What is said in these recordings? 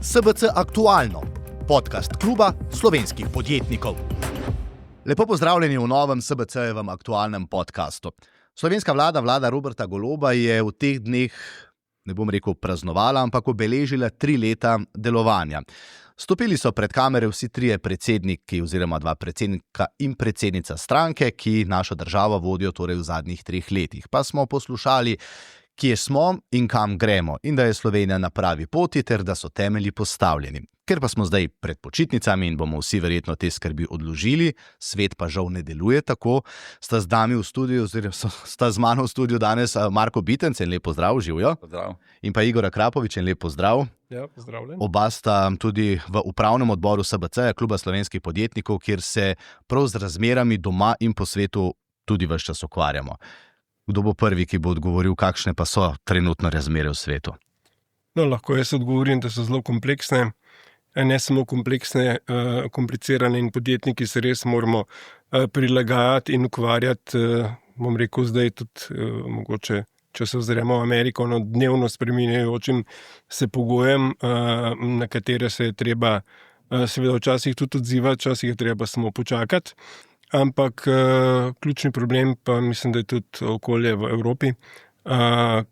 SBC Aktualno, podcast kluba slovenskih podjetnikov. Lepo pozdravljeni v novem SBC-jevem aktualnem podcastu. Slovenska vlada Roberta Goloba je v teh dneh, ne bom rekel praznovala, ampak obeležila 3 leta delovanja. Stopili so pred kamere vsi 3 predsedniki oziroma 2 predsednika in predsednica stranke, ki našo državo vodijo torej v zadnjih 3 letih. Pa smo poslušali, kje smo in kam gremo in da je Slovenija na pravi poti ter da so temelji postavljeni. Ker pa smo zdaj pred počitnicami in bomo vsi verjetno te skrbi odložili, svet pa žal ne deluje tako, sta z nami v studiu, oziroma sta z mano v studiu danes Marko Bitenc, en lep pozdrav, živijo. Pozdrav. In pa Igor Akrapovič, en lep pozdrav. Ja, pozdravljen. Oba sta tudi v upravnem odboru SBC, kluba slovenskih podjetnikov, kjer se prav z razmerami doma in po svetu tudi ves čas ukvarjamo. Kdo bo prvi, ki bo odgovoril, kakšne pa so trenutno razmere v svetu? No, lahko jaz odgovorim, da so zelo kompleksne. Ne samo kompleksne, komplicirane in podjetniki se res moramo prilagajati in ukvarjati, bom rekel zdaj tudi mogoče, če se ozremo v Ameriko, no, dnevno spreminjajočim se pogojem, na katere se je treba seveda včasih tudi odzivati, včasih je treba samo počakati. Ampak ključni problem pa mislim, da je tudi okolje v Evropi,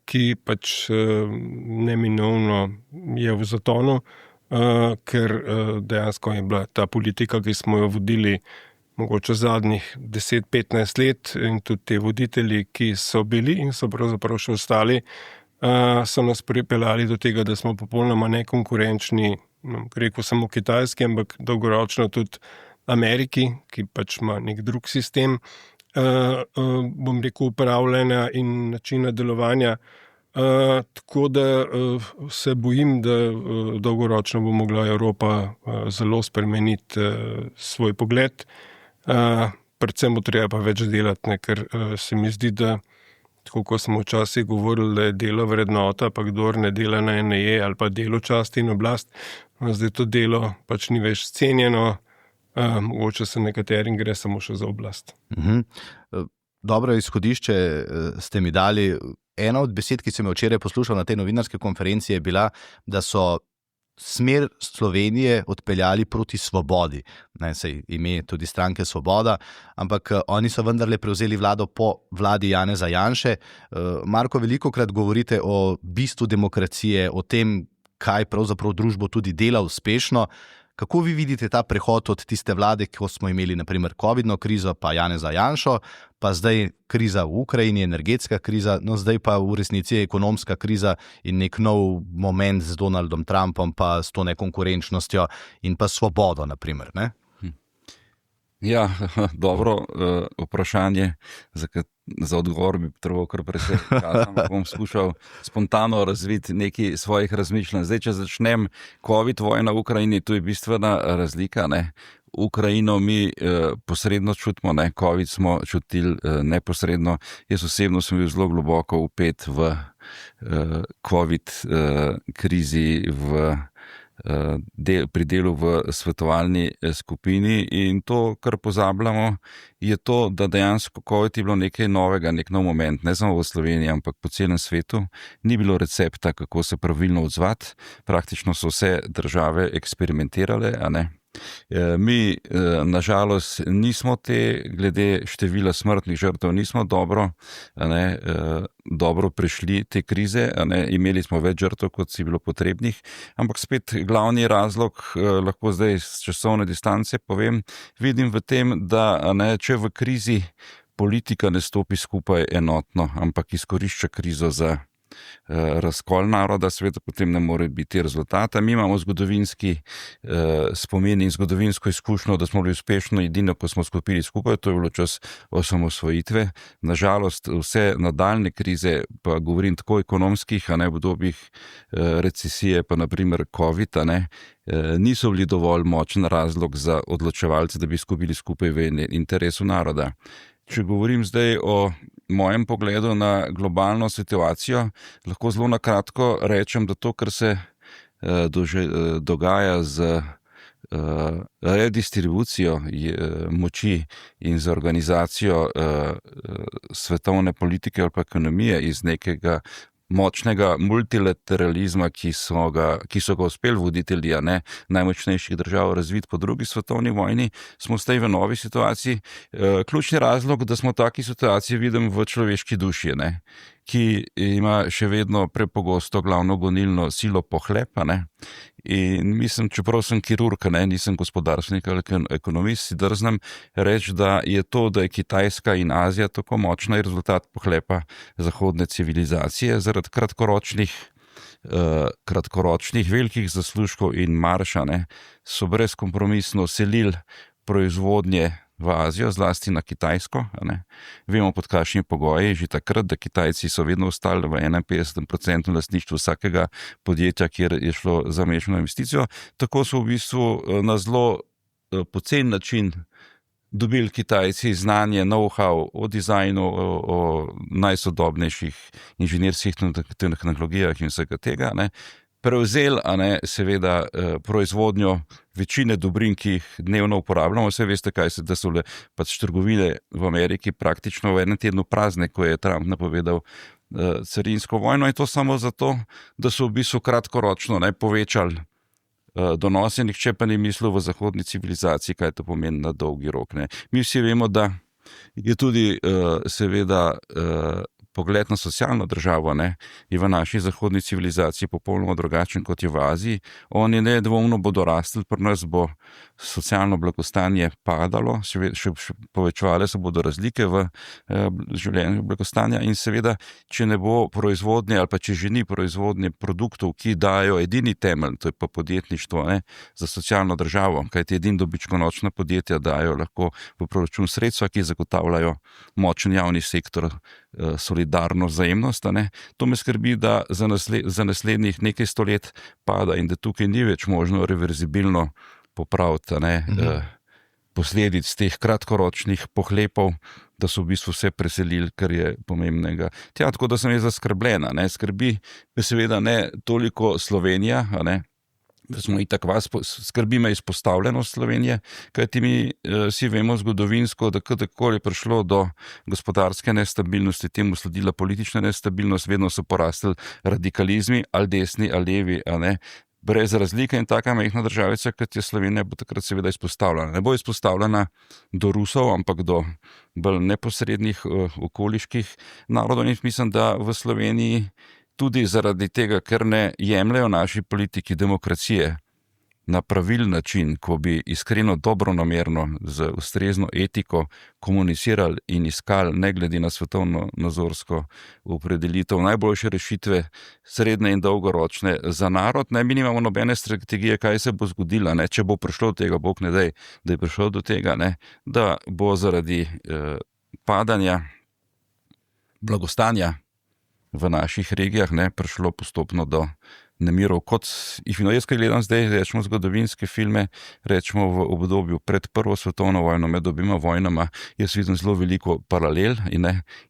ki pač neminovno je v zatonu, ker dejansko je bila ta politika, ki smo jo vodili mogoče zadnjih 10-15 let in tudi te voditelji, ki so bili in so pravzaprav še ostali, so nas pripeljali do tega, da smo popolnoma nekonkurenčni, rekel samo Kitajski, ampak dolgoročno tudi Ameriki, ki pač ima nek drug sistem, bom rekel, upravljanja in načina delovanja. Tako da se bojim, da dolgoročno bo mogla Evropa zelo spremeniti svoj pogled. Predvsem bo treba pa več delati, ker se mi zdi, da tako kot smo včasih govorili, da je delo vrednota, pa kdor ne dela naj ne je, ali pa delo časti in oblast, zdaj to delo pač ni več cenjeno. Mogoče se nekaterim gre samo še za oblast. Dobro izhodišče ste mi dali. Ena od besed, ki sem jo včeraj poslušal na tej novinarski konferenci, je bila, da so smer Slovenije odpeljali proti svobodi. Saj ime tudi stranke Svoboda, ampak oni so vendarle prevzeli vlado po vladi Janeza Janše. Marko, velikokrat govorite o bistvu demokracije, o tem, kaj pravzaprav družbo tudi dela uspešno. Kako vi vidite ta prehod od tiste vlade, ko smo imeli na primer covidno krizo, pa Janeza Janšo, pa zdaj kriza v Ukrajini, energetska kriza, no zdaj pa v resnici ekonomska kriza in nek nov moment z Donaldom Trumpom, pa s to nekonkurenčnostjo in pa svobodo, na primer, ne? Ja, dobro vprašanje, za odgovor bi trebalo kar precej časa, bom skušal spontano razviti nekaj svojih razmišljanj. Zdaj, če začnem COVID, vojna v Ukrajini, tu je bistvena razlika, ne. Ukrajino mi posredno čutimo, ne, COVID smo čutili neposredno. Jaz osebno sem bil zelo globoko vpet v COVID krizi, pri delu v svetovalni skupini in to, kar pozabljamo, je to, da dejansko COVID je bilo nekaj novega, nek nov moment, ne samo v Sloveniji, ampak po celem svetu. Ni bilo recepta, kako se pravilno odzvati. Praktično so vse države eksperimentirale, a ne. Mi, nažalost, nismo glede števila smrtnih žrtev, nismo dobro prešli te krize, imeli smo več žrtev, kot si bilo potrebnih, ampak spet glavni razlog, lahko zdaj z časovne distance povem, vidim v tem, da če v krizi politika ne stopi skupaj enotno, ampak izkorišča krizo za razkol naroda, sveta potem ne more biti rezultata. Mi imamo zgodovinski spomin in zgodovinsko izkušnjo, da smo bili uspešno edino, ko smo stopili skupaj, to je bilo čas osamosvojitve. Nažalost, vse nadaljne krize, pa govorim tako ekonomskih, v obdobjih recesije, pa na primer COVID, niso bili dovolj močen razlog za odločevalce, da bi stopili skupaj v interesu naroda. Če govorim zdaj o mojem pogledu na globalno situacijo, lahko zelo na kratko rečem, da to, kar se dogaja z redistribucijo moči in z organizacijo svetovne politike ali pa ekonomije iz nekega močnega multilateralizma, ki so ga uspeli voditelji najmočnejših držav razviti po drugi svetovni vojni, smo zdaj v novi situaciji. Ključni razlog, da smo v taki situaciji, vidim v človeški duši, ki ima še vedno prepogosto glavno gonilno silo pohlepa. In mislim, čeprav sem kirurg, nisem gospodarstvenik ali ekonomist, si drznem reči, da je to, da je Kitajska in Azija tako močna, je rezultat pohlepa zahodne civilizacije zaradi kratkoročnih velikih zaslužkov in marša, so brezkompromisno selili proizvodnje v Azijo, zlasti na Kitajsko. Vemo pod kakšnimi pogoji, že takrat, da Kitajci so vedno ostali v 51% lastništvu vsakega podjetja, kjer je šlo za mešano investicijo. Tako so v bistvu na zelo pocen način dobili Kitajci znanje, know-how o dizajnu, o najsodobnejših inženirskih tehnologijah in vsega tega. Prevzeli, seveda, proizvodnjo večine dobrin, ki jih dnevno uporabljamo. Vse veste, da so le trgovine v Ameriki praktično v enem tednu prazne, ko je Trump napovedal carinsko vojno, in to samo zato, da so v bistvu kratkoročno povečali donose, nihče pa ni mislil v zahodni civilizaciji, kaj to pomeni na dolgi rok. Mi vsi vemo, da je tudi seveda pogled na socialno državo je v naši zahodni civilizaciji popolnoma drugačen, kot je v Aziji. Oni nedvomno bodo rastli, pri nas bo socialno blagostanje padalo, še povečevale se bodo razlike v življenju blagostanja, in seveda, če ne bo proizvodnje ali pa če že ni proizvodnje produktov, ki dajo edini temelj, to je pa podjetništvo za socialno državo, kajti edini dobičkonočna podjetja dajo lahko v proračun sredstva, ki zagotavljajo močen javni sektor, solidarnost, vzajemnost. To me skrbi, da za naslednjih nekaj stolet pada in da tukaj ni več možno reverzibilno popraviti posledic teh kratkoročnih pohlepov, da so v bistvu vse preselili, kar je pomembnega. Tako da sem jaz zaskrbljena. Skrbi me seveda ne toliko Slovenija, skrbi me izpostavljenost Slovenije, kajti mi vsi vemo zgodovinsko, da kadarkoli je prišlo do gospodarske nestabilnosti, temu sledila politična nestabilnost, vedno so porastli radikalizmi, ali desni, ali levi, brez razlike, in taka majhna državica, kot je Slovenija, bo takrat seveda izpostavljena. Ne bo izpostavljena do Rusov, ampak do bolj neposrednih okoliških narodov, in mislim, da v Sloveniji tudi zaradi tega, ker ne jemljajo naši politiki demokracije na pravilen način, ko bi iskreno dobronamerno z ustrezno etiko komunicirali in iskali, ne glede na svetovno nazorsko opredelitev, najboljše rešitve, srednje in dolgoročne za narod. Mi nimamo nobene strategije, kaj se bo zgodilo, če bo prišlo do tega, Bog ne daj, da je prišlo do tega, da bo zaradi padanja blagostanja v naših regijah prišlo postopno do nemirov. Jaz, kaj gledam zdaj, rečemo zgodovinske filme, rečemo v obdobju pred Prvo svetovno vojno, med obima vojnama, jaz vidim zelo veliko paralel in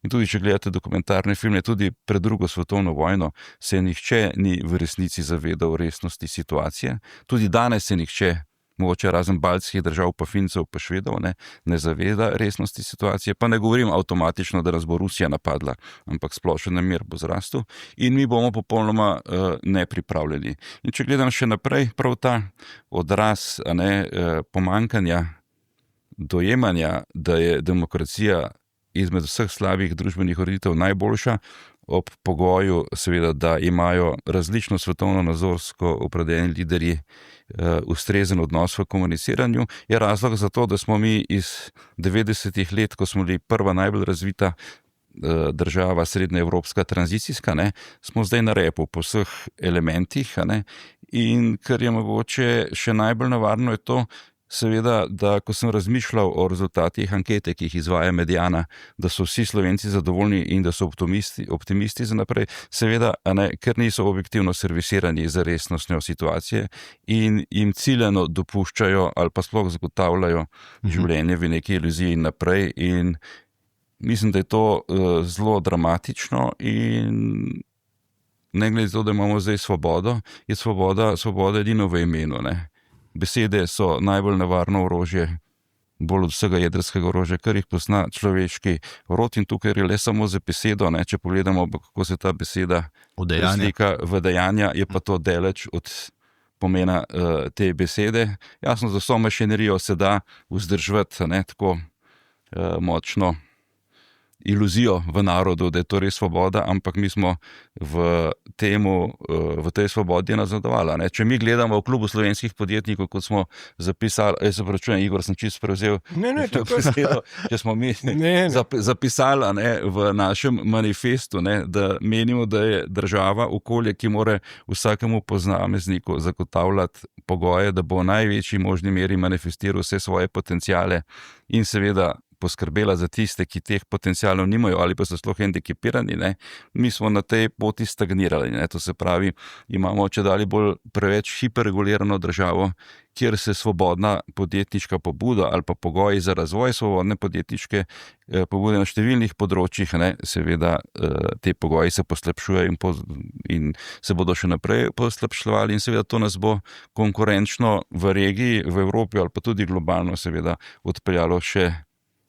tudi, če gledate dokumentarne filme, tudi pred Drugo svetovno vojno se nihče ni v resnici zavedal resnosti situacije. Tudi danes se nihče, mogoče razen baltskih držav, pa Fincev, pa Švedov, ne zaveda resnosti situacije. Pa ne govorim avtomatično, da nas bo Rusija napadla, ampak splošen nemir bo zrastel in mi bomo popolnoma nepripravljeni. In če gledam še naprej, prav ta odraz pomankanja dojemanja, da je demokracija izmed vseh slabih družbenih ureditev najboljša, ob pogoju seveda, da imajo različno svetovno nazorsko opredeljeni liderji ustrezen odnos v komuniciranju, je razlog za to, da smo mi iz 90-ih let, ko smo bili prva najbolj razvita država, srednjeevropska, tranzicijska, smo zdaj na repu po vseh elementih, in kar je mogoče še najbolj nevarno je to, seveda, da ko sem razmišljal o rezultatih ankete, ki jih izvaja Mediana, da so vsi Slovenci zadovoljni in da so optimisti za naprej, seveda, ker niso objektivno servisirani za resnostjo situacije in jim ciljano dopuščajo ali pa sploh zagotavljajo življenje v neki iluziji naprej, in mislim, da je to zelo dramatično. In ne glede to, da imamo zdaj svobodo, je svoboda edino v imenu, Besede so najbolj nevarno orožje bolj od vsega jedrskega orožja, kar jih pozna človeški rod, in tukaj je le samo za besedo, ne, če pogledamo, kako se ta beseda slika v dejanja, je pa to daleč od pomena te besede. Jasno, za vso mašinerijo se da vzdrževati, ne, tako močno iluzijo v narodu, da je to res svoboda, ampak mi smo v tej svobodi nazadovali. Ne? Če mi gledamo v klubu slovenskih podjetnikov, kot smo zapisali, jaz se pravčujem, Igor, sem čisto prevzel besedo, če smo mi zapisali, ne, v našem manifestu, ne, da menimo, da je država okolje, ki mora vsakemu posamezniku zagotavljati pogoje, da bo v največji možni meri manifestiral vse svoje potenciale in seveda poskrbela za tiste, ki teh potencialov nimajo ali pa so sploh hendikepirani, ne. Mi smo na tej poti stagnirali, ne. To se pravi, imamo čedalje bolj preveč hiperregulirano državo, kjer se svobodna podjetniška pobuda ali pa pogoji za razvoj svobodne podjetniške pobude na številnih področjih, ne, seveda te pogoji se poslabšujejo in se bodo še naprej poslabševali in seveda to nas bo konkurenčno v regiji, v Evropi ali pa tudi globalno seveda odpeljalo še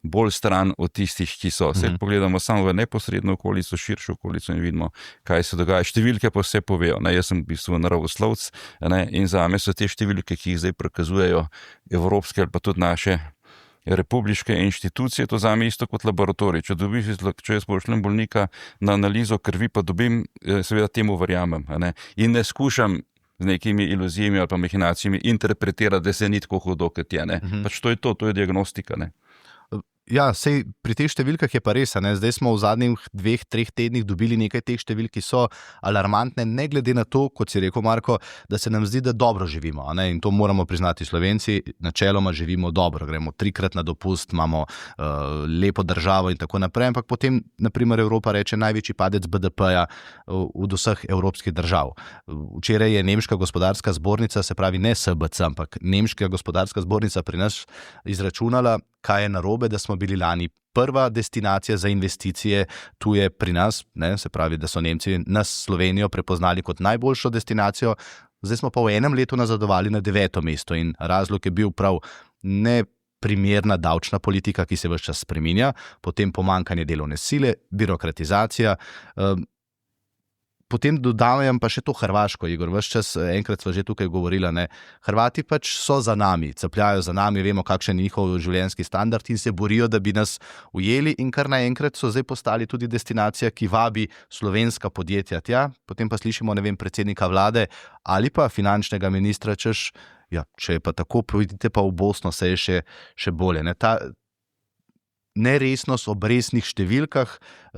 bolj stran od tistih, ki so. Se pogledamo samo v neposredno okolico, širšo okolico in vidimo, kaj se dogaja. Številke pa vse povejo. Ne? Jaz sem v bistvu naravoslovec, ne? In zame so te številke, ki jih zdaj prikazujejo evropske ali pa tudi naše republiške inštitucije, to zame isto kot laboratorij. Če jaz pošljem bolnika na analizo krvi, pa dobim, seveda temu verjamem. Ne? In ne skušam z nekimi iluzijami ali pa mahinacijami interpretirati, da se ni tako hudo, kot je. Ne? Pač to je diagnostika. Ne? Ja, sej pri teh številkah je pa res, ne? Zdaj smo v zadnjih 2-3 tednih dobili nekaj teh številk, ki so alarmantne, ne glede na to, kot si rekel, Marko, da se nam zdi, da dobro živimo, ne? In to moramo priznati Slovenci, načeloma živimo dobro, gremo 3-krat na dopust, imamo lepo državo in tako naprej, ampak potem, na primer, Evropa reče največji padec BDP-ja od vseh evropskih držav. Včeraj je Nemška gospodarska zbornica, se pravi ne SBC, ampak Nemška gospodarska zbornica pri nas izračunala, kaj je narobe, da smo bili lani prva destinacija za investicije tuje pri nas, ne, se pravi, da so Nemci nas Slovenijo prepoznali kot najboljšo destinacijo, zdaj smo pa v enem letu nazadovali na 9. mesto in razlog je bil prav neprimerna davčna politika, ki se ves čas spreminja, potem pomanjkanje delovne sile, birokratizacija, potem dodajam pa še to Hrvaško, Igor, ves čas, enkrat smo že tukaj govorili, ne, Hrvati pač so za nami, capljajo za nami, vemo, kakšen je njihov življenjski standard in se borijo, da bi nas ujeli in kar naenkrat so zdaj postali tudi destinacija, ki vabi slovenska podjetja tja, potem pa slišimo, ne vem, predsednika vlade ali pa finančnega ministra, češ, ja, če je pa tako, pojdite pa v Bosno, se je še bolje, ne, ta neresnost ob resnih številkah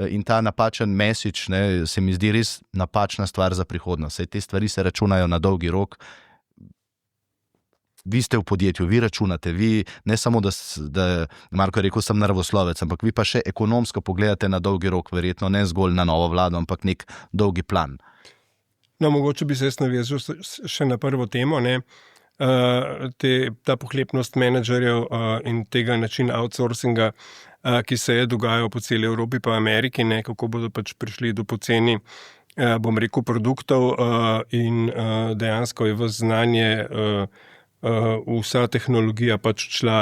in ta napačen message, ne, se mi zdi res napačna stvar za prihodnost. Saj te stvari se računajo na dolgi rok. Vi ste v podjetju, vi računate, vi ne samo, da Marko je rekel, sem naravoslovec, ampak vi pa še ekonomsko pogledate na dolgi rok, verjetno ne zgolj na novo vlado, ampak nek dolgi plan. No, mogoče bi se jaz navezal še na prvo temo, ne. Ta pohlepnost menedžerjev in tega načina outsourcinga, ki se je dogajal po celi Evropi pa Ameriki, ne, kako bodo pač prišli do poceni, bom rekel, produktov in dejansko je v znanje vsa tehnologija pač šla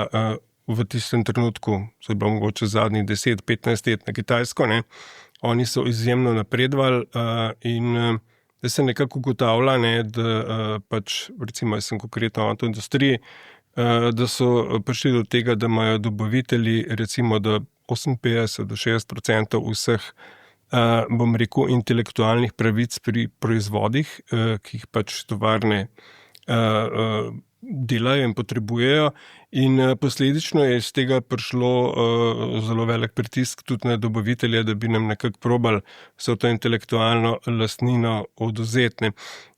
v tistem trenutku, se bo mogoče zadnjih 10-15 let na Kitajsko, ne. Oni so izjemno napredovali in da se nekako ugotavlja, ne, da pač, recimo, jaz sem konkretno v avtoindustriji, da so prišli do tega, da imajo dobavitelji, recimo, da 58-60% vseh, bom rekel, intelektualnih pravic pri proizvodih, ki jih pač tovarne delajo in potrebujejo, in posledično je iz tega prišlo zelo velik pritisk tudi na dobavitelje, da bi nam nekako probali vso to intelektualno lastnino odvzeti.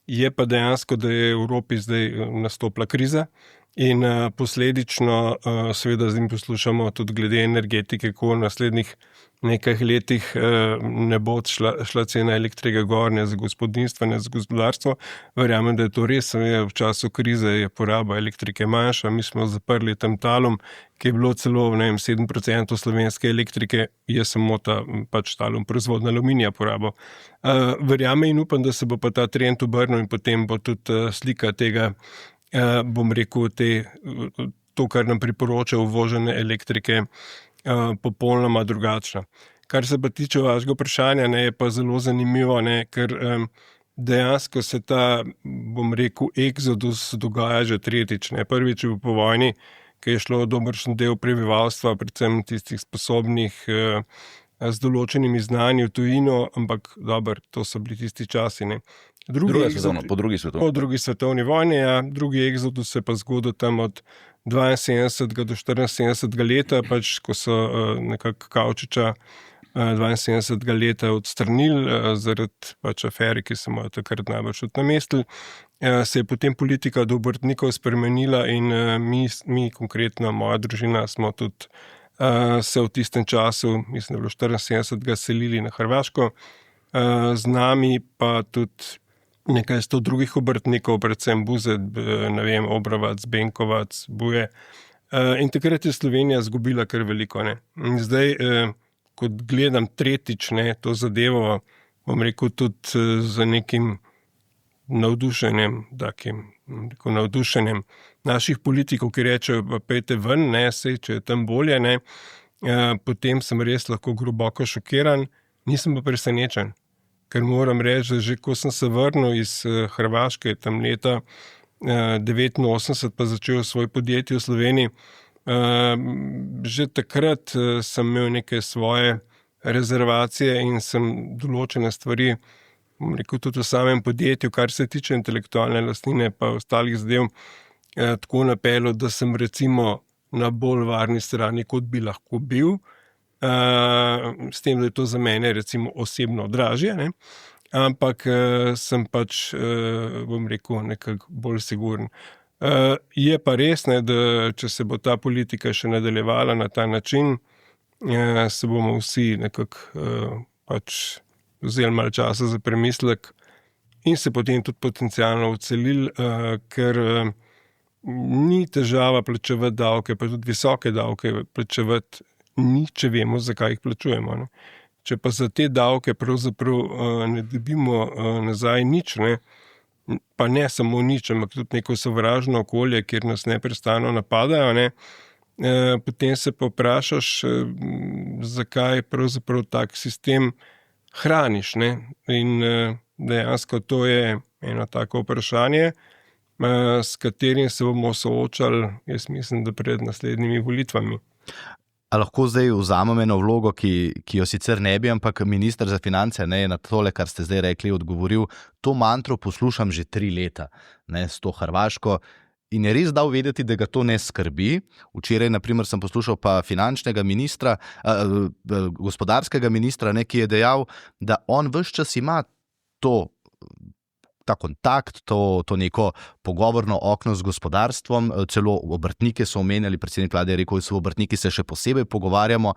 Je pa dejansko, da je v Evropi zdaj nastopila kriza in posledično seveda zdaj poslušamo tudi glede energetike, ko v naslednjih nekaj letih ne bo šla cena elektrike gor, ne za gospodinjstva, ne za gospodarstvo. Verjamem, da je to res, v času krize je poraba elektrike manjša, mi smo zaprli tam Talum, ki je bilo celo, ne vem, 7% slovenske elektrike, je samo ta pač Talum proizvodna aluminija porabo. Verjamem in upam, da se bo pa ta trend obrnil in potem bo tudi slika tega, bom rekel, to, kar nam priporoča uvožene elektrike, popolnoma drugačna. Kar se pa tiče vašega vprašanja, ne, je pa zelo zanimivo, ne, ker dejansko se ta, bom rekel, eksodus dogaja že tretjič. Ne. Prvič po vojni, ki je šlo dobršen del prebivalstva, predvsem tistih sposobnih z določenimi znanji v tujino, ampak dobro, to so bili tisti časi. Ne. Po drugi svetovni vojni, ja. Drugi eksodus se pa zgodil tam od 72. do 74. leta, pač, ko so nekako Kavčiča 72. leta odstranili zaradi pač afere, ki so mu takrat najbolj namestili. Se je potem politika do obrtnikov spremenila in mi konkretno, moja družina, smo tudi se v tistem času, mislim, da je bilo 74. selili na Hrvaško, z nami pa tudi nekaj 100 drugih obrtnikov, predvsem Buzet, ne vem, Obravac, Benkovac, Buje. In takrat je Slovenija izgubila kar veliko. Ne. In zdaj, kot gledam tretjič, ne, to zadevo, bom rekel, tudi za nekim navdušenjem, navdušenjem naših politikov, ki rečejo, pa pejte ven, ne, sej, če je tam bolje, ne, potem sem res lahko globoko šokiran, nisem pa presenečen. Ker moram reči, da že ko sem se vrnil iz Hrvaške, tam leta 89, pa začel svoj podjetje v Sloveniji, že takrat sem imel neke svoje rezervacije in sem določene stvari, rekel tudi v samem podjetju, kar se tiče intelektualne lastnine pa ostalih zadev, tako napeljal, da sem recimo na bolj varni strani, kot bi lahko bil, s tem, da je to za mene recimo osebno dražje, ne? Ampak sem pač, bom rekel, nekako bolj siguren. Je pa res, ne, da če se bo ta politika še nadaljevala na ta način, se bomo vsi nekako pač vzeli malo časa za premislek in se potem tudi potencialno odselili, ker ni težava plačevati davke, pa tudi visoke davke plačevati ni, če vemo, zakaj jih plačujemo. Ne. Če pa za te davke pravzaprav ne dobimo nazaj nič, ne, pa ne samo nič, ampak tudi neko sovražno okolje, kjer nas neprestano napadajo, ne, potem se pa vprašaš, zakaj pravzaprav tak sistem hraniš. Ne. In dejansko to je eno tako vprašanje, s katerim se bomo soočali, jaz mislim, da pred naslednjimi volitvami. A lahko zdaj vzamem eno vlogo, ki jo sicer ne bi, ampak minister za finance je na tole, kar ste zdaj rekli, odgovoril, to mantro poslušam že 3 leta, ne, s to Hrvaško, in je res dal vedeti, da ga to ne skrbi. Včeraj, na primer, sem poslušal pa finančnega ministra, gospodarskega ministra, ne, ki je dejal, da on ves čas ima ta kontakt, to neko pogovorno okno z gospodarstvom, celo obrtnike so omenjali, predsednik vlade je rekel, da so obrtniki se še posebej pogovarjamo.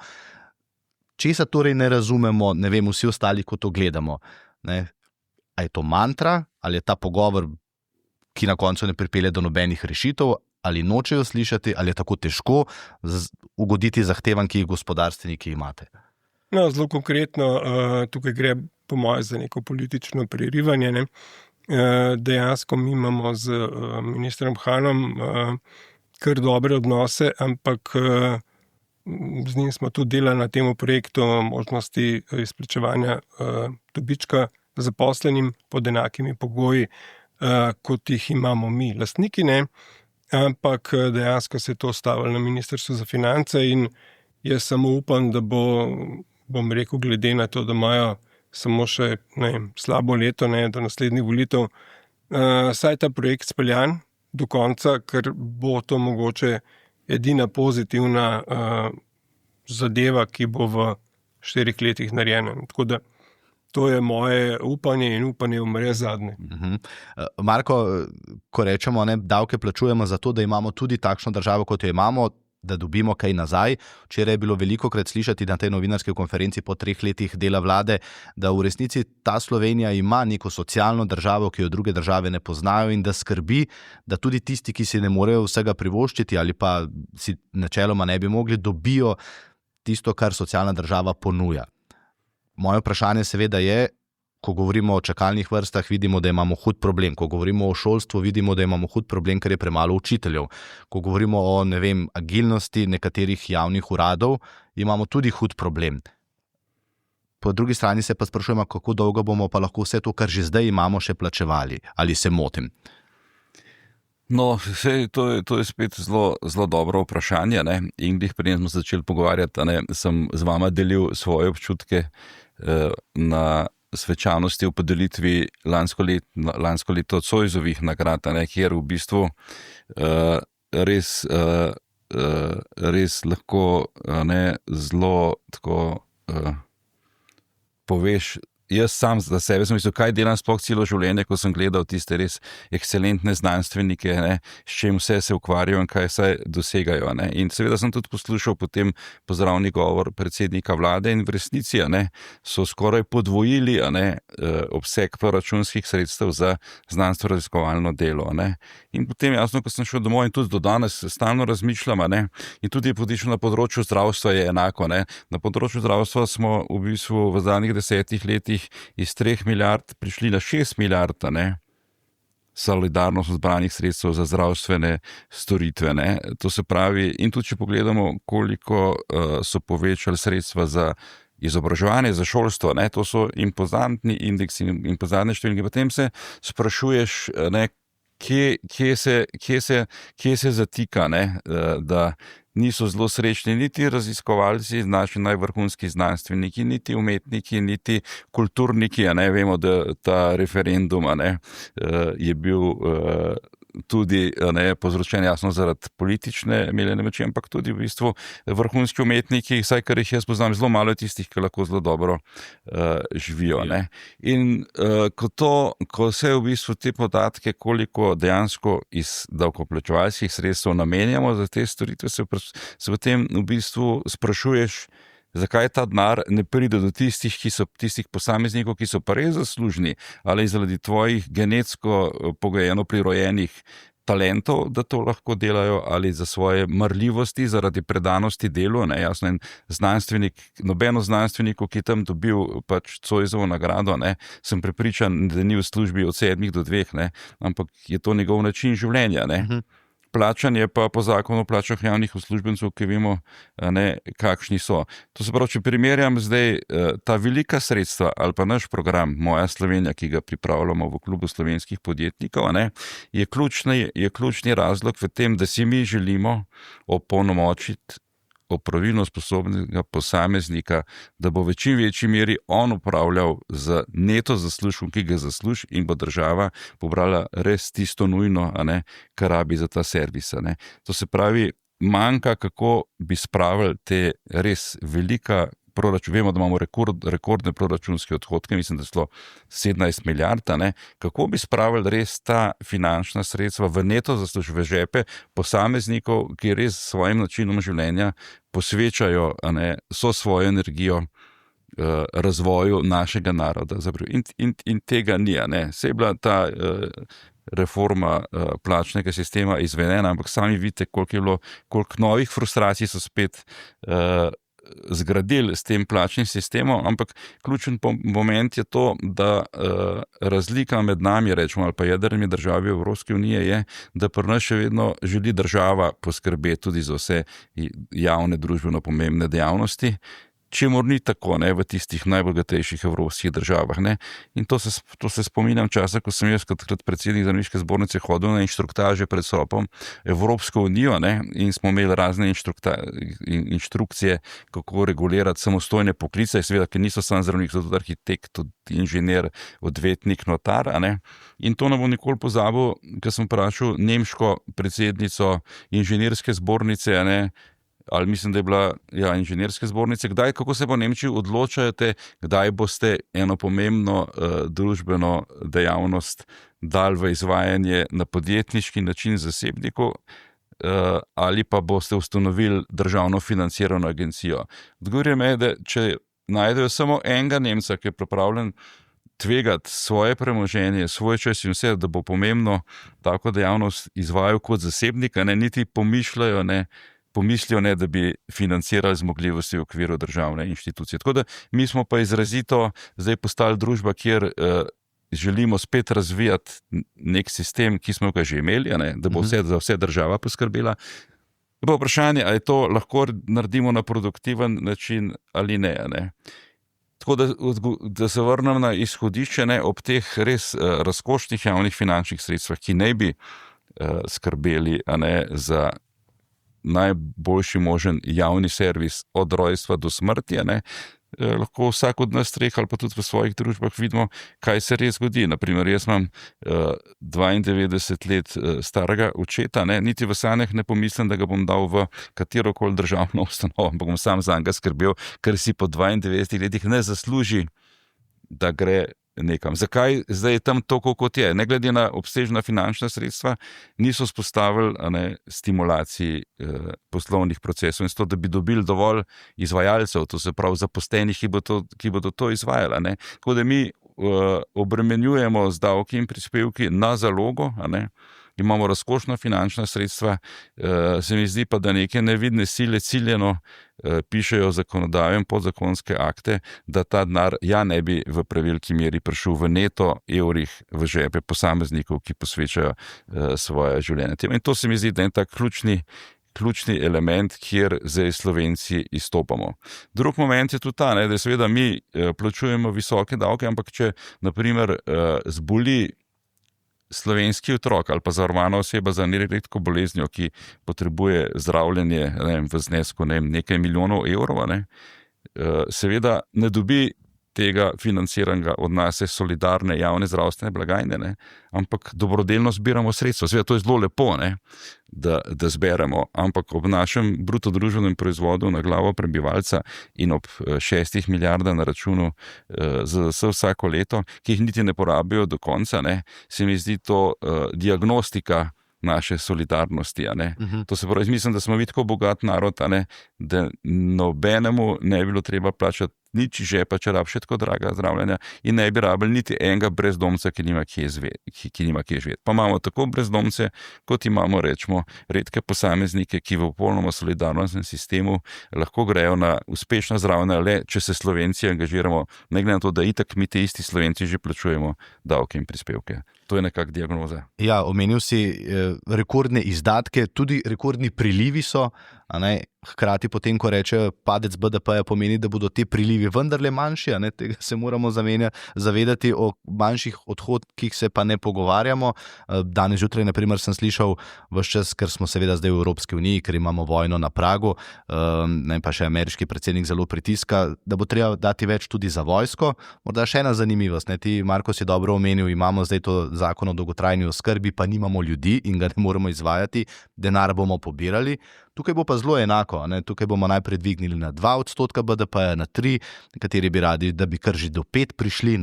Česa torej ne razumemo, ne vem, vsi ostali, ko to gledamo. Ne? A je to mantra, ali je ta pogovor, ki na koncu ne pripelje do nobenih rešitev, ali nočejo slišati, ali je tako težko ugoditi zahtevam, ki jih gospodarstveniki imate? No, zelo konkretno, tukaj gre po moje za neko politično prerivanje, ne. Dejansko mi imamo z ministrom Hanom kar dobre odnose, ampak z njim smo tudi delali na tem projektu možnosti izplačevanja dobička zaposlenim pod enakimi pogoji, kot jih imamo mi, lastniki, ne. Ampak dejansko se je to stavilo na Ministrstvu za finance in jaz samo upam, da bom rekel, glede na to, da imajo samo še slabo leto, ne, do naslednjih volitev, saj ta projekt speljan do konca, ker bo to mogoče edina pozitivna zadeva, ki bo v 4 letih narejena. Tako da to je moje upanje in upanje umre zadnje. Marko, ko rečemo, ne, davke plačujemo zato, da imamo tudi takšno državo, kot jo imamo, da dobimo kaj nazaj. Včeraj je bilo velikokrat slišati na tej novinarski konferenci po 3 letih dela vlade, da v resnici ta Slovenija ima neko socialno državo, ki jo druge države ne poznajo in da skrbi, da tudi tisti, ki si ne morejo vsega privoščiti ali pa si načeloma ne bi mogli, dobijo tisto, kar socialna država ponuja. Moje vprašanje seveda je, ko govorimo o čakalnih vrstah, vidimo, da imamo hud problem. Ko govorimo o šolstvu, vidimo, da imamo hud problem, ker je premalo učiteljev. Ko govorimo o, agilnosti nekaterih javnih uradov, imamo tudi hud problem. Po drugi strani se pa sprašujemo, kako dolgo bomo pa lahko vse to, kar že zdaj imamo, še plačevali. Ali se motim? No, to je spet zelo dobro vprašanje. Ne? In glih prej smo začeli pogovarjati, sem z vama delil svoje občutke na svečanosti v podelitvi lansko leto Zoisovih nagrad, kjer v bistvu res lahko zelo tako poveš. Jaz sam za sebe sem mislil, kaj delam sploh celo življenje, ko sem gledal tiste res ekscelentne znanstvenike, s čim vse se ukvarjajo in kaj vse dosegajo. In seveda sem tudi poslušal potem pozdravni govor predsednika vlade in v resnici so skoraj podvojili obseg proračunskih sredstev za znanstveno-raziskovalno delo. In potem jasno, ko sem šel domov in tudi do danes stalno razmišljam, in tudi na področju zdravstva je enako. Na področju zdravstva smo v bistvu v zadnjih 10 letih iz 3 milijard prišli na 6 milijard solidarno zbranih sredstev za zdravstvene storitve. To se pravi, in tudi če pogledamo, koliko so povečali sredstva za izobraževanje, za šolstvo, to so impozantni indeksi, impozantne številke. Potem se sprašuješ, kje se zatika, da niso zelo srečni niti raziskovalci, naši najvrhunski znanstveniki, niti umetniki, niti kulturniki. Vemo, da ta referendum je bil tudi povzročen jasno zaradi politične meljene moči, ampak tudi v bistvu vrhunski umetniki, vsaj kar jih jaz poznam, zelo malo je tistih, ki lahko zelo dobro živijo. In ko se v bistvu te podatke, koliko dejansko iz davkoplačevalskih sredstev namenjamo za te storitve, se potem v bistvu sprašuješ, zakaj ta denar ne pride do tistih posameznikov, ki so pa res zaslužni, ali zaradi tvojih genetsko pogojeno prirojenih talentov, da to lahko delajo, ali za svoje marljivosti, zaradi predanosti delu. Jasno, en znanstvenik, nobeno znanstveniku, ki tam dobil pač Zoisovo nagrado, sem prepričan, da ni v službi od 7 do 2, ampak je to njegov način življenja. Plačanje pa po zakonu o plačah javnih uslužbencev, ki vemo, kakšni so. To se pravi, če primerjam zdaj ta velika sredstva ali pa naš program Moja Slovenija, ki ga pripravljamo v Klubu slovenskih podjetnikov, je ključni razlog v tem, da si mi želimo opolnomočiti opravilno sposobnega posameznika, da bo v čim večji meri on upravljal z neto zaslužkom, ki ga zasluži, in bo država pobrala res tisto nujno, kar rabi za ta servis. To se pravi, manjka, kako bi spravili te res velika proračun. Vemo, da imamo rekordne proračunske odhodke, mislim, da so 17 milijard, kako bi spravili res ta finančna sredstva v neto zaslužek, v žepe posameznikov, ki res s svojim načinom življenja posvečajo vso svojo energijo razvoju našega naroda. In tega ni. Saj je bila ta reforma plačnega sistema izvedena, ampak sami vidite, koliko novih frustracij so spet zgradili s tem plačnim sistemom, ampak ključen moment je to, da razlika med nami, rečemo, ali pa jedrnimi državami Evropske unije je, da pri nas še vedno želi država poskrbeti tudi za vse javne družbeno pomembne dejavnosti, čemur ni tako v tistih najbogatejših evropskih državah. In to se spominjam časa, ko sem jaz kot predsednik Zdravniške zbornice hodil na inštruktaže pred SOP-om Evropsko unijo, in smo imeli razne inštrukcije, kako regulirati samostojne poklice, seveda, ki niso samo zdravnik, tudi arhitekt, tudi inženir, odvetnik, notar. In to ne bom nikoli pozabil, ker sem vprašal nemško predsednico inženirske zbornice, ali mislim, da je bila inženirske zbornice, kako se po Nemčiji odločate, kdaj boste eno pomembno družbeno dejavnost dali v izvajanje na podjetniški način zasebnikov, ali pa boste ustanovili državno financirano agencijo. Odgovoril mi je, da če najdejo samo enega Nemca, ki je pripravljen tvegati svoje premoženje, svoj čas in vse, da bo pomembno tako dejavnost izvajal kot zasebnik, niti pomišljajo, pomislijo, ne, da bi financirali zmogljivosti v okviru državne inštitucije. Tako da mi smo pa izrazito zdaj postali družba, kjer želimo spet razvijati nek sistem, ki smo ga že imeli, ne, da bo za vse država poskrbela. Pa vprašanje, ali to lahko naredimo na produktiven način ali ne. Ne. Tako da se vrnem na izhodišče, ne, ob teh res razkošnih javnih finančnih sredstvih, ki ne bi skrbeli, a ne, za najboljši možen javni servis od rojstva do smrti, a ne, lahko vsak od nas treh ali pa tudi v svojih družbah vidimo, kaj se res zgodi. Naprimer, jaz imam 92 let starega očeta, ne, niti v sanjah ne pomislim, da ga bom dal v katerokoli državno ustanovo, ampak bom sam za njega skrbel, ker si po 92 letih ne zasluži, da gre nekam. Zakaj zdaj je tam toliko, kot je? Ne glede na obsežna finančna sredstva, niso spostavili stimulacij poslovnih procesov in s to, da bi dobili dovolj izvajalcev, to se pravi zaposlenih, ki bodo to izvajali. Ne? Tako da mi obremenjujemo z davki in prispevki na zalogo, imamo razkošna finančna sredstva, se mi zdi pa, da neke nevidne sile ciljeno pišejo zakonodajo in podzakonske akte, da ta denar ne bi v preveliki meri prišel v neto evrih v žepe posameznikov, ki posvečajo svoje življenje. In to se mi zdi, da je tak ključni element, kjer zdaj Slovenci izstopamo. Drug moment je tudi ta, da seveda mi plačujemo visoke davke, ampak če naprimer zboli slovenski otrok ali pa zavarovana oseba za neredko boleznijo, ki potrebuje zdravljenje v znesku nekaj milijonov evrov, seveda ne dobi tega financiranja od nas solidarne javne zdravstvene blagajne, ampak dobrodelno zbiramo sredstva. Seveda to je zelo lepo, da zberemo, ampak ob našem bruto družbenem proizvodu na glavo prebivalca in ob 6 milijardah na računu za vsako leto, ki jih niti ne porabijo do konca, se mi zdi to diagnostika naše solidarnosti. To se pravi, mislim, da smo mi tako bogat narod, da nobenemu ne bi bilo treba plačati nič žepa, če rab še tako draga zdravljenja in ne bi rabili niti enega brezdomca, ki nima kje živeti. Pa imamo tako brezdomce, kot imamo, rečemo, redke posameznike, ki v popolnoma solidarnostnem sistemu lahko grejo na uspešna zdravljenja, le če se Slovenci angažiramo, ne glede na to, da itak mi te isti Slovenci že plačujemo davke in prispevke. To je nekak diagnoza. Ja, omenil si rekordne izdatke, tudi rekordni prilivi so, hkrati potem, ko reče padec BDP-ja, pomeni, da bodo te prilivi vendarle manjši, tega se moramo zavedati, o manjših odhodkih se pa ne pogovarjamo. Danes zjutraj, na primer, sem slišal ves čas, ker smo seveda zdaj v Evropski uniji, ker imamo vojno na pragu, pa še ameriški predsednik zelo pritiska, da bo treba dati več tudi za vojsko. Morda še ena zanimivost, ti, Marko, si dobro omenil, imamo zdaj to zakon o dolgotrajni oskrbi, pa nimamo ljudi in ga ne moremo izvajati, denar bomo pobirali. Tukaj bo pa zelo enako, tukaj bomo najprej dvignili na 2% BDP-ja, na 3%, nekateri bi radi, da bi kar že do 5% prišli,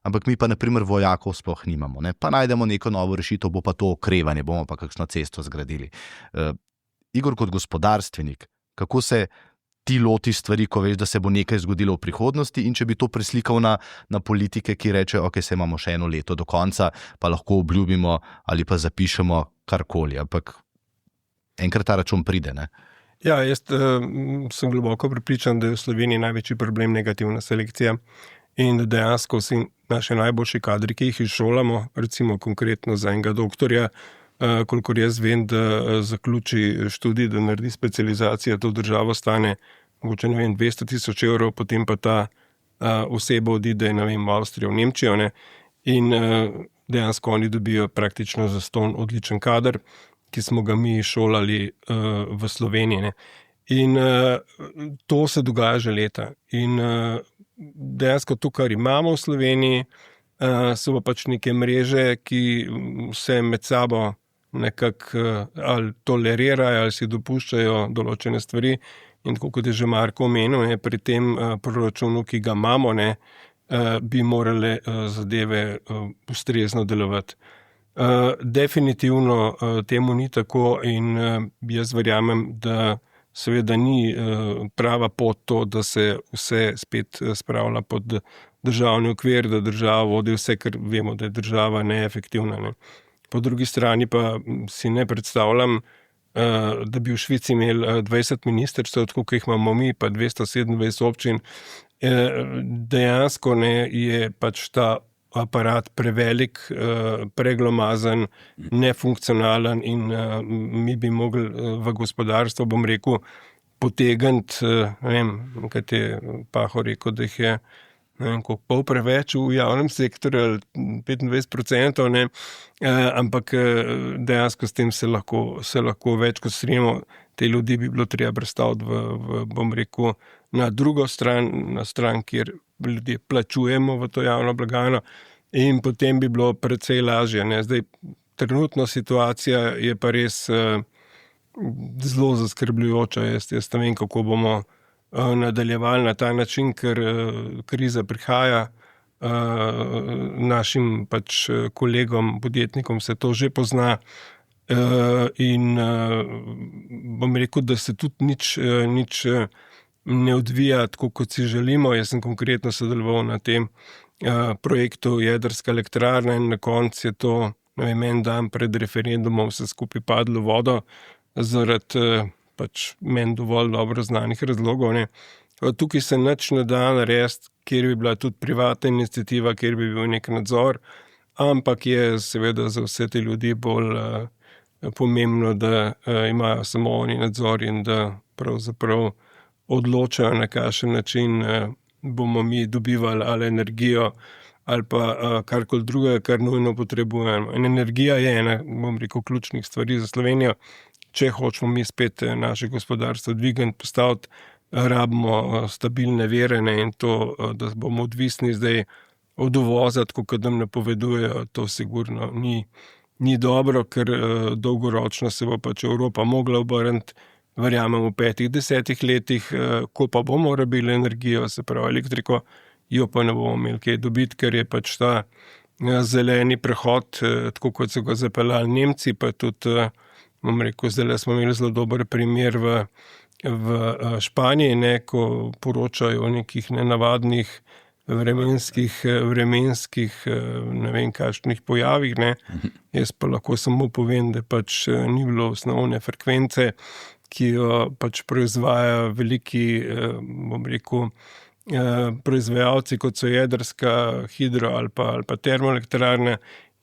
ampak mi pa naprimer vojakov sploh nimamo, pa najdemo neko novo rešitev, bo pa to okrevanje, bomo pa kakšno cesto zgradili. Igor, kot gospodarstvenik, kako se ti loti stvari, ko veš, da se bo nekaj zgodilo v prihodnosti in če bi to preslikal na politike, ki reče, ok, se imamo še 1 leto do konca, pa lahko obljubimo ali pa zapišemo karkoli, ampak enkrat ta račun pride, Ja, jaz sem globoko prepričan, da je v Sloveniji največji problem negativna selekcija in da dejansko vsi naši najboljši kadri, ki jih izšolamo, recimo konkretno za enega doktorja, kolikor jaz vem, da zaključi študij, da naredi specializacijo, to državo stane mogoče 200,000 evrov, potem pa ta oseba odide v Avstrijo, v Nemčijo, in dejansko oni dobijo praktično zastonj odličen kader, ki smo ga mi šolali v Sloveniji. In to se dogaja že leta. In dejansko to, kar imamo v Sloveniji, so pa pač neke mreže, ki se med sabo nekako ali tolerirajo, ali si dopuščajo določene stvari. In tako kot je že Marko omenil, pri tem proračunu, ki ga imamo, bi morale zadeve ustrezno delovati. Definitivno temu ni tako in jaz verjamem, da seveda ni prava pot to, da se vse spet spravlja pod državni okvir, da država vodi vse, ker vemo, da je država neefektivna. Po drugi strani pa si ne predstavljam, da bi v Švici imeli 20 ministrstev, tako kot jih imamo mi, pa 227 občin. Dejansko je pač ta aparat prevelik, preglomazen, nefunkcionalen in mi bi mogli v gospodarstvo, bom rekel, potegniti, ne vem, kaj je Pahor rekel, da jih je pol preveč v javnem sektorju, 25%, ne, ampak dejansko s tem se lahko več kot strinjamo. Te ljudi bi bilo treba predstaviti bom rekel, na drugo stran, na stran, kjer ljudje plačujemo v to javno blagajno, in potem bi bilo precej lažje. Ne. Zdaj, trenutno situacija je pa res zelo zaskrbljujoča. Jaz ne vem, kako bomo nadaljevali na ta način, ker kriza prihaja. Našim pač kolegom, podjetnikom se to že pozna. In bom rekel, da se tudi nič ne odvija tako, kot si želimo. Jaz sem konkretno sodeloval na tem projektu jedrska elektrarna in na koncu je to, ne vem, en dan pred referendumom vse skupaj padlo vodo zaradi pač meni dovolj dobro znanih razlogov. Ne. Tukaj se nič ne da narediti, kjer bi bila tudi privatna iniciativa, kjer bi bil nek nadzor, ampak je seveda za vse te ljudi bolj pomembno, da imajo samo oni nadzor in da pravzaprav odločajo, na kakšen način bomo mi dobivali ali energijo ali pa karkoli drugega, kar nujno potrebujemo. In energija je ena, bom rekel, ključnih stvari za Slovenijo. Če hočemo mi spet naše gospodarstvo dvigati, postaviti, rabimo stabilne vire, ne, in to, da bomo odvisni zdaj od uvoza, tako kot nam napovedujejo, to sigurno ni dobro, ker dolgoročno se bo pač Evropa mogla obrniti, verjamem, v 5-10 letih, ko pa bomo rabili energijo, se pravi elektriko, jo pa ne bomo imeli kaj dobiti, ker je pač ta zeleni prehod, tako kot so ga zapeljali Nemci, pa tudi, bom rekel, zdaj smo imeli zelo dober primer v Španiji, ne, ko poročajo o nekih nenavadnih vremenskih, ne vem, kakšnih pojavih, ne. Jaz pa lahko samo povem, da pač ni bilo osnovne frekvence, ki jo pač proizvajajo veliki, bom rekel, proizvajalci, kot so jedrska, hidro ali pa termoelektrarne,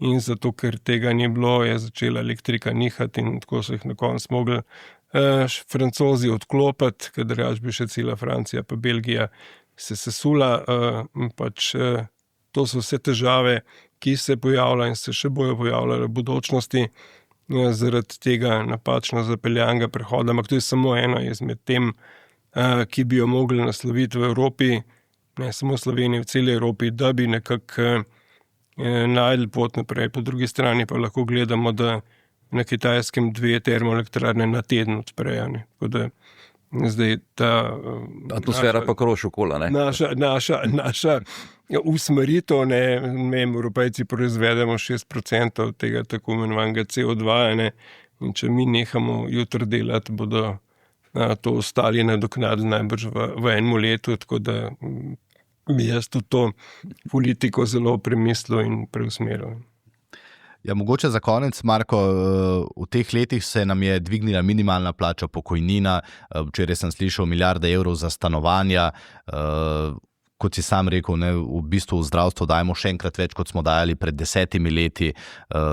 in zato, ker tega ni bilo, je začela elektrika nihati in tako so jih na koncu mogli Francozi odklopiti, ker drugače bi še cela Francija pa Belgija se sesula. Pač to so vse težave, ki se pojavljajo in se še bojo pojavljale v budućnosti zaradi tega napačno zapeljanega prehoda. Ampak to je samo eno izmed tem, ki bi jo mogli nasloviti v Evropi, ne samo v Sloveniji, v celi Evropi, da bi nekako najdli pot naprej. Po drugi strani pa lahko gledamo, da na Kitajskem 2 termoelektrarne na teden odprejo. Tako da zdaj ta atmosfera pa kroši okoli, ne? Naša usmeritev, ne, Evropejci proizvedemo 6% tega tako imenovanega CO2, ne, in če mi nehamo jutri delati, bodo to ostali nadoknadili najbrž v enem letu, tako da bi jaz tudi to politiko zelo premislil in preusmeril. Ja, mogoče za konec, Marko, v teh letih se nam je dvignila minimalna plača, pokojnina, včeraj sem slišal milijarde evrov za stanovanja, kot si sam rekel, ne, v bistvu v zdravstvo dajemo še enkrat več, kot smo dajali pred 10 leti,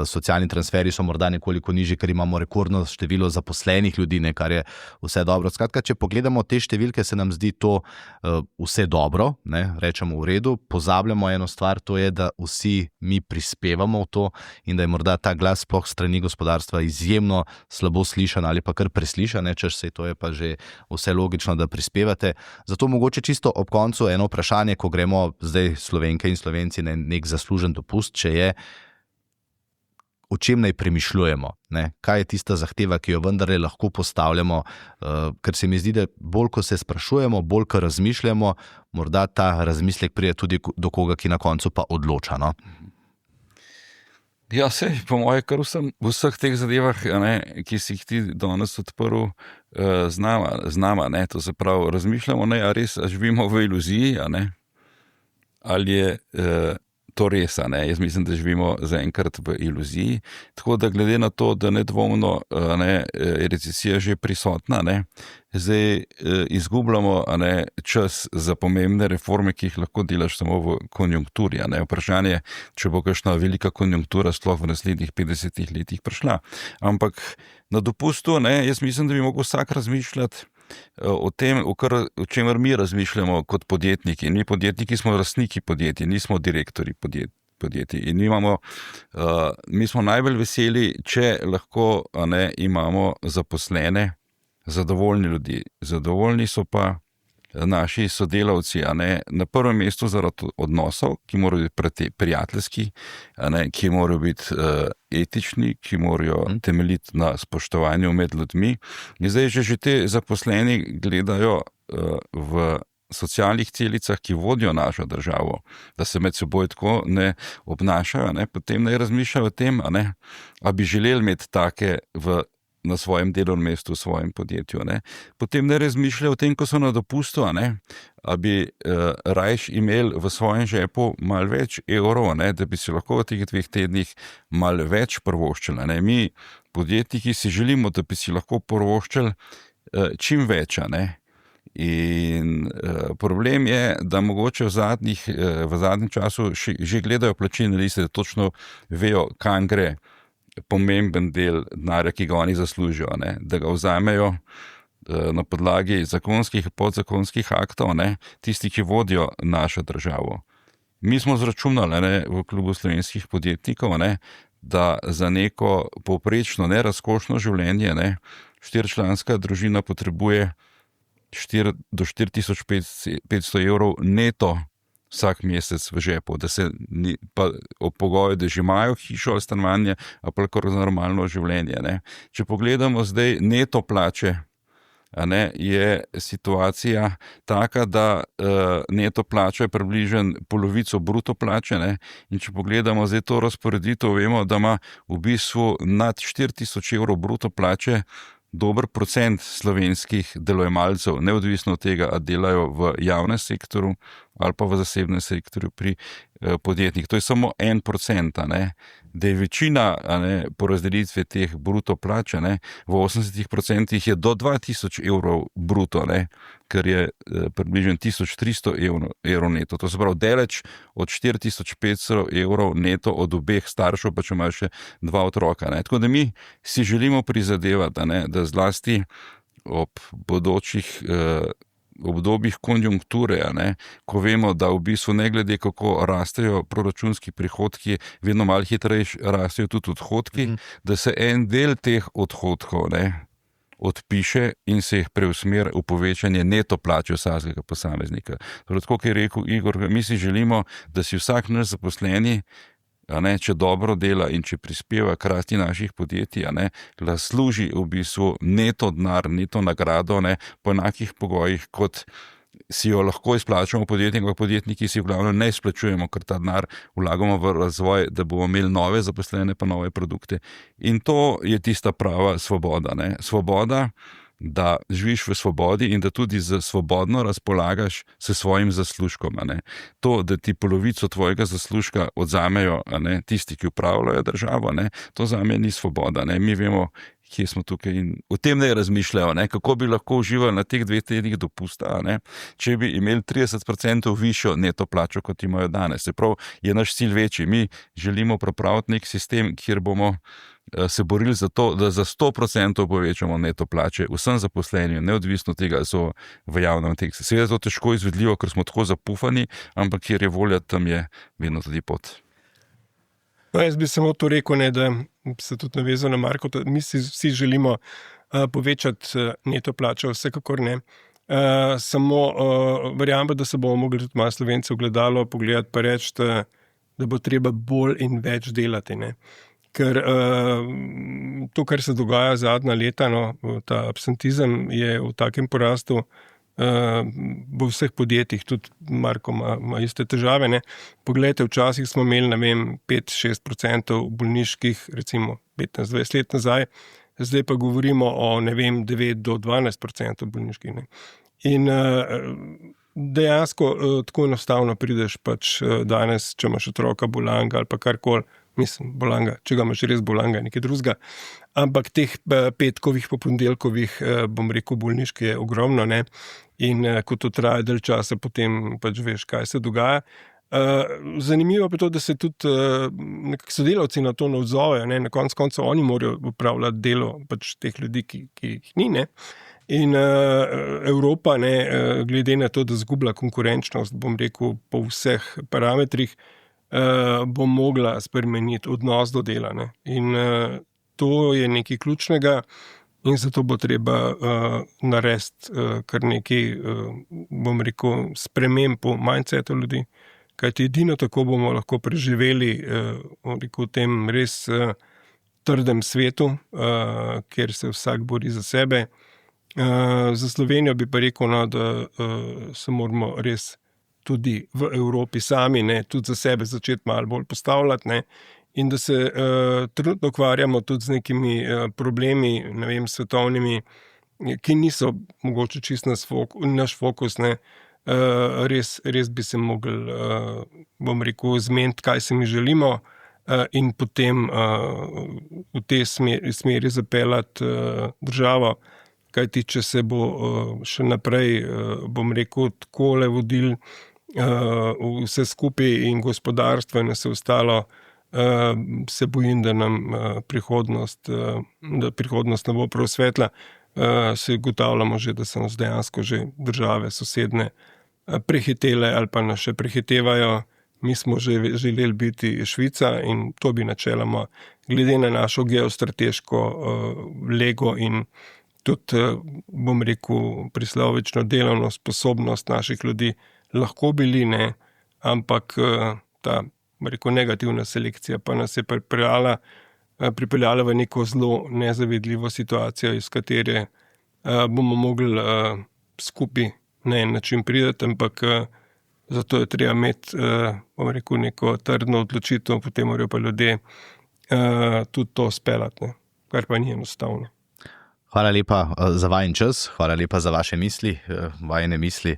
socialni transferi so morda nekoliko nižji, ker imamo rekordno število zaposlenih ljudi, ne, kar je vse dobro. Skratka, če pogledamo te številke, se nam zdi to vse dobro, ne, rečemo v redu, pozabljamo eno stvar, to je, da vsi mi prispevamo v to in da je morda ta glas sploh strani gospodarstva izjemno slabo slišan ali pa kar preslišan, ne, češ se, to je pa že vse logično, da prispevate. Zato mogoče čisto ob koncu eno vprašanje, ko gremo zdaj Slovenke in Slovenci na nek zaslužen dopust, če je, o čem naj premišljujemo, ne? Kaj je tista zahteva, ki jo vendarle lahko postavljamo, ker se mi zdi, da bolj, ko se sprašujemo, bolj, ko razmišljamo, morda ta razmislek pride tudi do koga, ki na koncu pa odloča, no? Ja, sej, po moje, kar vseh teh zadevah, ne, ki si jih ti danes odprl, z nama, ne, to se pravi, razmišljamo, ne, a res živimo v iluziji, a ne, ali je to res, ne? Jaz mislim, da živimo zaenkrat v iluziji, tako da glede na to, da nedvomno je recesija že prisotna, ne? Zdaj izgubljamo čas za pomembne reforme, ki jih lahko delaš samo v konjunkturi. Vprašanje, če bo kakšna velika konjunktura sploh v naslednjih 50 letih prišla. Ampak na dopustu, jaz mislim, da bi mogel vsak razmišljati o tem, o čemer mi razmišljamo kot podjetniki. Mi podjetniki smo lastniki podjetij, nismo direktori podjetij. In mi smo najbolj veseli, če lahko imamo zaposlene, zadovoljni ljudi. Zadovoljni so pa naši sodelavci, na prvem mestu zaradi odnosov, ki morajo biti prijateljski, ki morajo biti etični, ki morajo temeljiti na spoštovanju med ljudmi. In zdaj že te zaposleni gledajo v socialnih celicah, ki vodijo našo državo, da se med seboj tako ne obnašajo, potem ne razmišljajo o tem, a bi želeli imeti take na svojem delovnem mestu, v svojem podjetju. Potem ne razmišljajo o tem, ko so na dopustu, a bi rajš imeli v svojem žepu malo več evrov, da bi si lahko v teh 2 tednih malo več privoščili. Mi, podjetniki, si želimo, da bi si lahko privoščili čim več. In problem je, da mogoče v zadnjem času že gledajo plačilne liste, da točno vejo, kam gre pomemben del denarja, ki ga oni zaslužijo, da ga vzamejo na podlagi zakonskih in podzakonskih aktov, tisti, ki vodijo našo državo. Mi smo zračunali v klubu slovenskih podjetnikov, da za neko povprečno nerazkošno življenje 4-članska družina potrebuje 4 do 4.500 evrov neto vsak mesec v žepu, da se pa ob pogoju, da že imajo hišo ali stanovanje, ali pa kar normalno življenje. Če pogledamo zdaj neto plače, je situacija taka, da neto plača je približno polovico bruto plače, in če pogledamo zdaj to razporeditev, vemo, da ima v bistvu nad 4.000 evrov bruto plače dober procent slovenskih delojemalcev, neodvisno od tega, ali delajo v javnem sektorju ali pa v zasebnem sektorju pri podjetnikih. To je samo 1%, da je večina porazdelitve teh bruto plač, v 80% je do 2.000 evrov bruto, kar je približno 1.300 evrov neto. To se pravi deleč od 4.500 evrov neto od obeh staršev, pa če imajo še 2 otroka. Tako da mi si želimo prizadevati, da zlasti ob bodočih obdobjih konjunkture, ko vemo, da v bistvu ne glede, kako rastejo proračunski prihodki, vedno malo hitreje rastejo tudi odhodki, da se en del teh odhodkov odpiše in se jih preusmeri v povečanje neto plače vsakega posameznika. Torej, tako je rekel Igor, mi si želimo, da si vsak naš zaposleni, če dobro dela in če prispeva k rasti naših podjetij, da služi v bistvu neto denar, neto nagrado, po enakih pogojih, kot si jo lahko izplačamo podjetniki si v glavnem ne izplačujemo, ker ta denar vlagamo v razvoj, da bomo imeli nove zaposlene pa nove produkte. In to je tista prava svoboda. Svoboda, da živiš v svobodi in da tudi svobodno razpolagaš s svojim zaslužkom. To, da ti polovico tvojega zaslužka odzamejo tisti, ki upravljajo državo, to zame ni svoboda. Mi vemo, kje smo tukaj in o tem ne razmišljajo, kako bi lahko uživali na teh 2 tednih dopusta, če bi imeli 30% višjo neto plačo, kot imajo danes. Se pravi, je naš cilj večji. Mi želimo pripraviti nek sistem, kjer bomo se borili za to, da za 100% povečamo neto plače vsem zaposlenim, neodvisno tega, so v javnem tekstu. Seveda je to težko izvedljivo, ker smo tako zapufani, ampak kjer je volja, tam je vedno tudi pot. Jaz bi samo to rekel, da se tudi navezal na Marko, mi si vsi želimo povečati neto plačo, vsekakor ne. Samo verjamem, da se bomo mogli tudi malo Slovencev gledalo pogledati pa reči, da bo treba bolj in več delati. Ker to, kar se dogaja zadnja leta, ta absentizem je v takem porastu v vseh podjetjih, tudi Marko ima iste težave. Poglejte, včasih smo imeli, 5-6% bolniških, recimo 15-20 let nazaj, zdaj pa govorimo o, 9 do 12% bolniških. In dejansko tako enostavno prideš pač danes, če imaš otroka bolanga ali pa karkoli, mislim, bolanga, če ga imaš res bolanga, nekaj drugega. Ampak teh petkovih, ponedeljkovih, bom rekel, bolniških je ogromno, ne? In ko to traja dalj časa, potem pač veš, kaj se dogaja. Zanimivo pa to, da se tudi sodelavci na to ne odzovejo, ne? Na koncu oni morajo upravljati delo pač teh ljudi, ki jih ni, ne? In Evropa, ne, glede na to, da zgublja konkurenčnost, bom rekel, po vseh parametrih, bo mogla spremeniti odnos do dela, ne? In to je nekaj ključnega in zato bo treba narediti kar nekaj, bom rekel, sprememb po mindsetu ljudi, kajti edino tako bomo lahko preživeli bom rekel, v tem res trdem svetu, kjer se vsak bori za sebe. Za Slovenijo bi pa rekel, no, da se moramo res tudi v Evropi sami, ne, tudi za sebe začeti malo bolj postavljati, ne, in da se trenutno ukvarjamo tudi z nekimi problemi, ne vem, svetovnimi, ki niso mogoče čist naš fokus, ne. Res bi se mogli, bom rekel, zmeniti, kaj si mi želimo, in potem v tej smeri zapeljati državo. Kajti, če se bo še naprej, bom rekel, takole vodil vse skupaj in gospodarstvo in vse ostalo, se bojim, da nam prihodnost ne bo prav svetla. Se ugotavljamo že, da so nas dejansko že države sosedne prehitele ali pa nas še prehitevajo. Mi smo že želeli biti Švica in to bi načeloma, glede na našo geostrateško lego in tudi, bom rekel, prislovično delovno sposobnost naših ljudi lahko bili, ne, ampak ta, bom rekel, negativna selekcija pa nas je pripeljala v neko zelo nezavidljivo situacijo, iz katere bomo mogli skupaj na en način priti, ampak zato je treba imeti, bom rekel, neko trdno odločitev, potem morajo pa ljudje tudi to speljati, ne, kar pa ni enostavno. Hvala lepa za vajen čas, hvala lepa za vaše misli, vajene misli,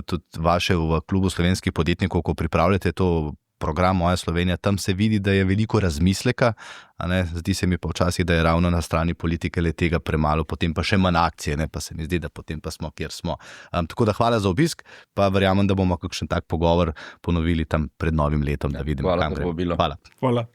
tudi vaše v klubu slovenskih podjetnikov, ko pripravljate to program Moja Slovenija, tam se vidi, da je veliko razmisleka, a ne, zdi se mi pa včasih, da je ravno na strani politike le tega premalo, potem pa še manj akcije, ne, pa se mi zdi, da potem pa smo, kjer smo. Tako da hvala za obisk, pa verjamem, da bomo kakšen tak pogovor ponovili tam pred novim letom, da vidimo, kam gremo. Hvala.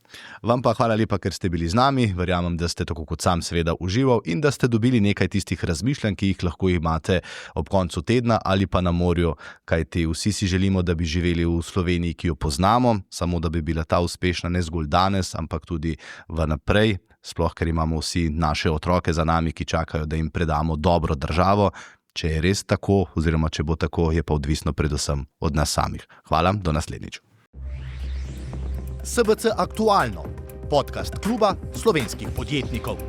Vam pa hvala lepa, ker ste bili z nami, verjamem, da ste tako kot sam seveda užival in da ste dobili nekaj tistih razmišljanj, ki jih lahko imate ob koncu tedna ali pa na morju, kajti vsi si želimo, da bi živeli v Sloveniji, ki jo poznamo, samo da bi bila ta uspešna ne zgolj danes, ampak tudi v naprej, sploh ker imamo vsi naše otroke za nami, ki čakajo, da jim predamo dobro državo. Če je res tako, oziroma če bo tako, je pa odvisno predvsem od nas samih. Hvala, do naslednjič. SBC Aktualno, podcast kluba slovenskih podjetnikov.